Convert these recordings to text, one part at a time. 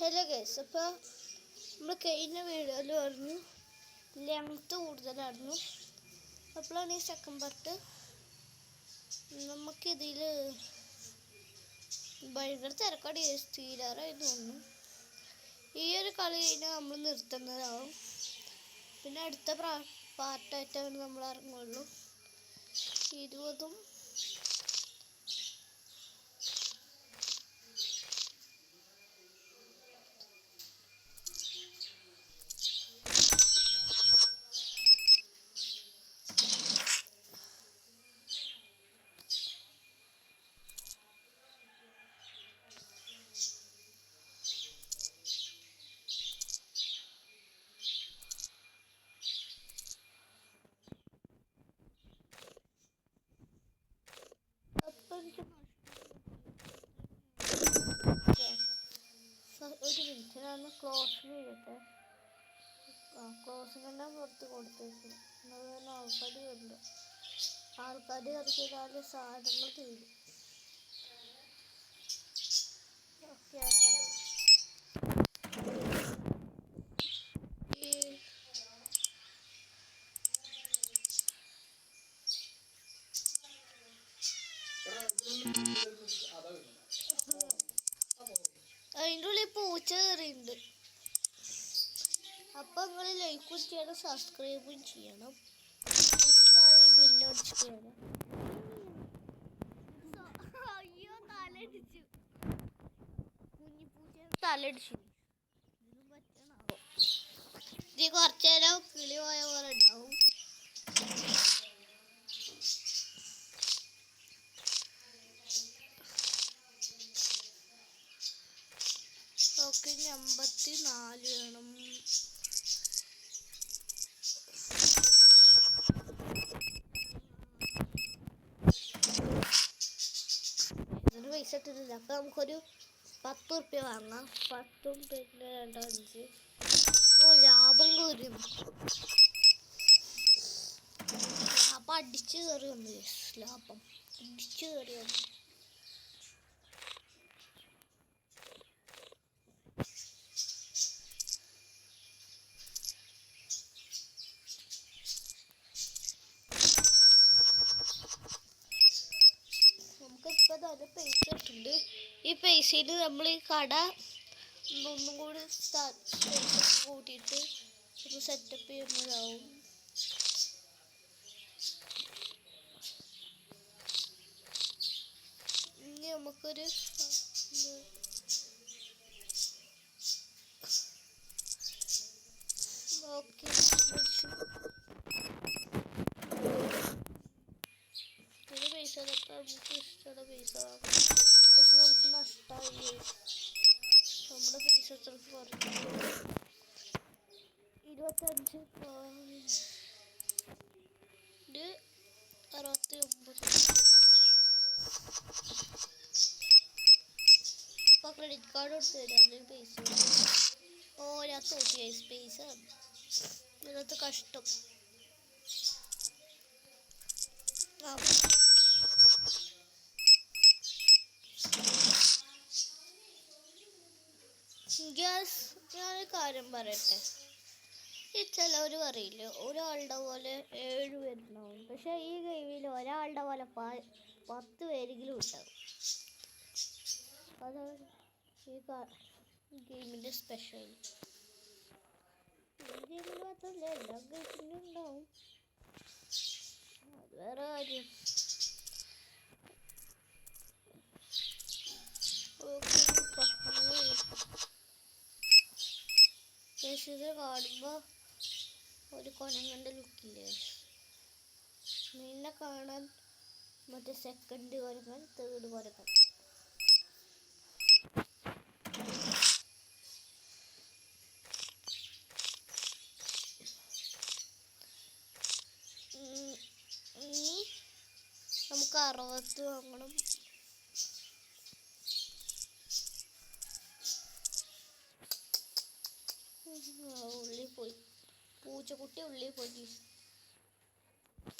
Hello guys, അപ്പോൾ നമ്മൾ കഴിഞ്ഞ വീഡിയോയിൽ പറഞ്ഞു ലെങ്ത്ത് കൂടുതലായിരുന്നു. അപ്പോഴാണ് ഈ സെക്കൻഡ് പാർട്ട്. നമുക്കിതിൽ ഭയങ്കര തിരക്കടി തീരാറായി തോന്നുന്നു. ഈ ഒരു കളി കഴിഞ്ഞാൽ നമ്മൾ നിർത്തുന്നതാവും. പിന്നെ അടുത്ത പാർട്ടായിട്ടാണ് നമ്മൾ ഇറങ്ങുള്ളൂ. 20ഉം ഒരു മിനിറ്റ് ഞാൻ ക്ലോസ് ചെയ്തിട്ട് ക്ലോസ് കണ്ടാൽ പുറത്ത് കൊടുത്തേക്കും. അതുപോലെ ആൾക്കാർ ഇറക്കിയാൽ സാധനങ്ങൾ തീരും. ഓക്കെ അതിൻ്റെ ഉള്ളിൽ പൂച്ച കയറിയുണ്ട്. അപ്പം നിങ്ങൾ ലൈക്കും ചെയ്യണം, സബ്സ്ക്രൈബും ചെയ്യണം. ഞാൻ ഈ ബില്ല് അടിച്ചിട്ട് തരാം. അയ്യോ, തലടിച്ചു. കുഞ്ഞിപ്പൂച്ച തലടിച്ചു. ഇതിനും പറ്റണാവോ? ഇത് കുറച്ചു നേരം കിളി പോയ പോലെ ഉണ്ടാവും. ഓക്കെ, 54 വേണം. ഇതിന് പൈസ ഇട്ടിട്ടില്ല. അപ്പം നമുക്കൊരു 10 ഉറുപ്പ്യ വാങ്ങാം. 10ഉം പിന്നെ 2 5. ഓ, ലാഭം കയറി. ലാഭം അടിച്ചു കയറി വന്നു. ലാഭം അടിച്ചു കയറി വന്നു. നമുക്കിപ്പോൾ നല്ല പൈസ ഇട്ടുണ്ട്. ഈ പൈസയിൽ നമ്മൾ ഈ കട ഒന്നും കൂടി കൂട്ടിയിട്ട് ഒരു സെറ്റപ്പ് ചെയ്യുന്നതാവും. ഇനി നമുക്കൊരു ഓക്കെ പൈസ നമുക്ക് ഇഷ്ടമുള്ള പൈസ വാങ്ങാം. പക്ഷെ നമുക്ക് നഷ്ടമായി. നമ്മുടെ പൈസ എത്രക്ക് കുറഞ്ഞു? 25 69. ഇപ്പോൾ ക്രെഡിറ്റ് കാർഡ് കൊടുത്തു തരാം. അതിൽ പൈസ. ഓ, ഞാൻ തോറ്റി പൈസ. ഇതിനകത്ത് കഷ്ടം. ഗ്യാസ്, ഞാനൊരു കാര്യം പറയട്ടെ. ഈ ചിലവർ പറയില്ലേ ഒരാളുടെ പോലെ 7 പേരുണ്ടാവും. പക്ഷെ ഈ ഗെയിമിൽ ഒരാളുടെ പോലെ 10 പേരെങ്കിലും ഉണ്ടാവും. അതാണ് ഈ ഗെയിമിൻ്റെ സ്പെഷ്യൽ. ഈ ഗെയിമിൽ മാത്രമല്ല, എല്ലാ ഗെയിമിലും ഉണ്ടാവും. അത് വേറെ കാര്യം. ഇത് കാണുമ്പോൾ ഒരു കൊനങ്ങൻ്റെ ലുക്കില്ലേ? നിന്നെ കാണാൻ മറ്റേ സെക്കൻഡ് കൊരങ്ങൻ, തേർഡ് കൊരങ്ങൻ. ഇനി നമുക്ക് 60 വാങ്ങണം. ഉള്ളിൽ പോയി പൂച്ചക്കുട്ടി, ഉള്ളിൽ പോയി.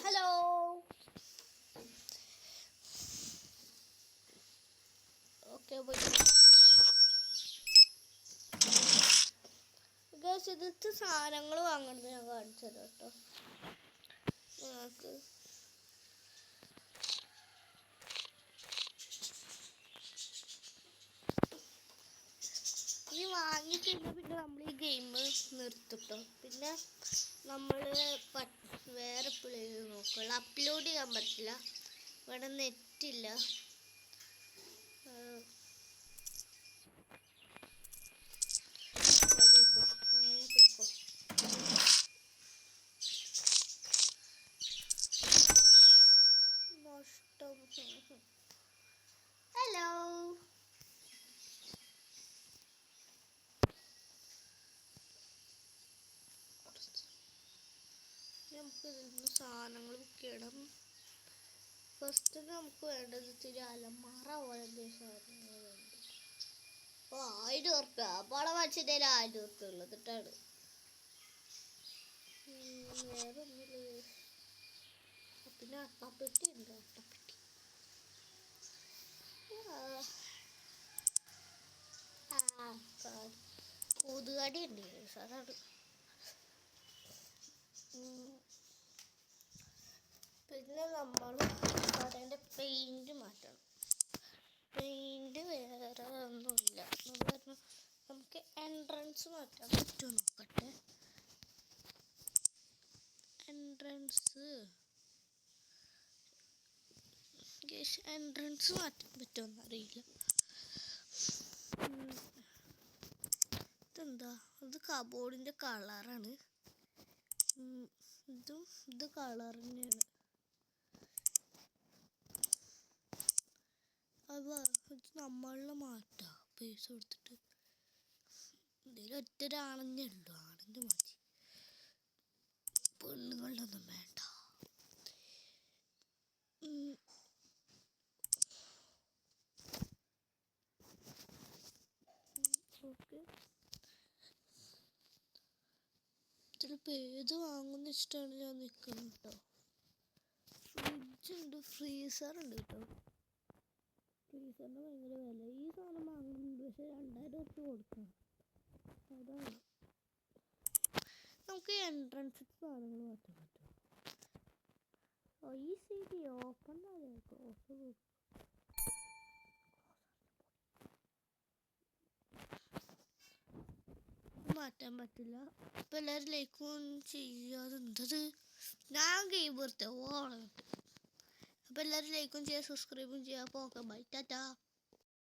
ഹലോ, ഓക്കെ പോയി. ഇതിലത്തെ സാധനങ്ങൾ വാങ്ങുന്നത് ഞാൻ കാണിച്ചു തരാം കേട്ടോ നിങ്ങൾക്ക്. ഈ വാങ്ങി കഴിഞ്ഞാൽ പിന്നെ നമ്മൾ ഈ ഗെയിം നിർത്തിട്ടോ. പിന്നെ നമ്മൾ വേറെ പ്ലേ നോക്കുള്ളൂ. അപ്ലോഡ് ചെയ്യാൻ പറ്റില്ല, ഇവിടെ നെറ്റില്ല. അങ്ങനെ പോയിക്കോ. നഷ്ടം. ഹലോ, നമുക്ക് ഇതിന് സാധനങ്ങൾ ബുക്ക് ചെയ്യണം. ഫസ്റ്റ് നമുക്ക് വേണ്ടത് ഇത്തിരി അലമാറ പോലെ സാധനങ്ങളുണ്ട്. അപ്പോൾ 1000 ഉറുപ്പ്യ പണം വെച്ചിട്ട് 1000 ഉറുപ്പ്യ ഉള്ളത് ഇട്ടാണ്. വേറെ ഒന്നുമില്ല. പിന്നെ അട്ടപ്പെട്ടി ഉണ്ട്. അട്ടപ്പെട്ടി കൊതുകടി ഉണ്ട് അതാണ്. പിന്നെ നമ്മൾ അതിൻ്റെ പെയിൻറ് മാറ്റണം. പെയിൻറ് വേറെ ഒന്നുമില്ല. നമുക്ക് എൻട്രൻസ് മാറ്റാൻ പറ്റുമോ നോക്കട്ടെ. എൻട്രൻസ് മാറ്റാൻ പറ്റുമോന്ന് അറിയില്ല. ഇതെന്താ, ഇത് കബോർഡിൻ്റെ കളറാണ്. ഇത് കളർ തന്നെയാണ്. അത് നമ്മളിൽ മാറ്റാം പൈസ കൊടുത്തിട്ട്. ഇതിൽ ഒറ്റൊരാണെന്നേ ഉള്ളൂ. ആണെന്ന് മതി, പെണ്ണുങ്ങളുടെ ഒന്നും വേണ്ട. ഓക്കെ, ചിലപ്പോൾ ഏത് വാങ്ങുന്ന ഇഷ്ടമാണ് ഞാൻ നിൽക്കുന്നത് കേട്ടോ. ഫ്രിഡ്ജുണ്ട്, ഫ്രീസറുണ്ട് കേട്ടോ. ഫ്രീസറിന് ഭയങ്കര വില. ഈ സാധനം വാങ്ങുന്നുണ്ട്, പക്ഷെ 2000 ഉറുപ്പ്യ കൊടുക്കണം. അതാണ്. നമുക്ക് എൻട്രൻസ് സാധനങ്ങൾ മാറ്റാൻ പറ്റും. ഈ സീറ്റ് ഓപ്പൺ മാറ്റാൻ പറ്റില്ല. അപ്പം എല്ലാവരും ലൈക്കും ചെയ്യാതെ എന്തത് ഞാൻ ഗെയിം നിർത്തേ ഓളമിട്ട്. അപ്പം എല്ലാവരും ലൈക്കും ചെയ്യുക, സബ്സ്ക്രൈബും ചെയ്യുക. അപ്പോൾ ഓക്കെ, ബൈ, ടാറ്റാ.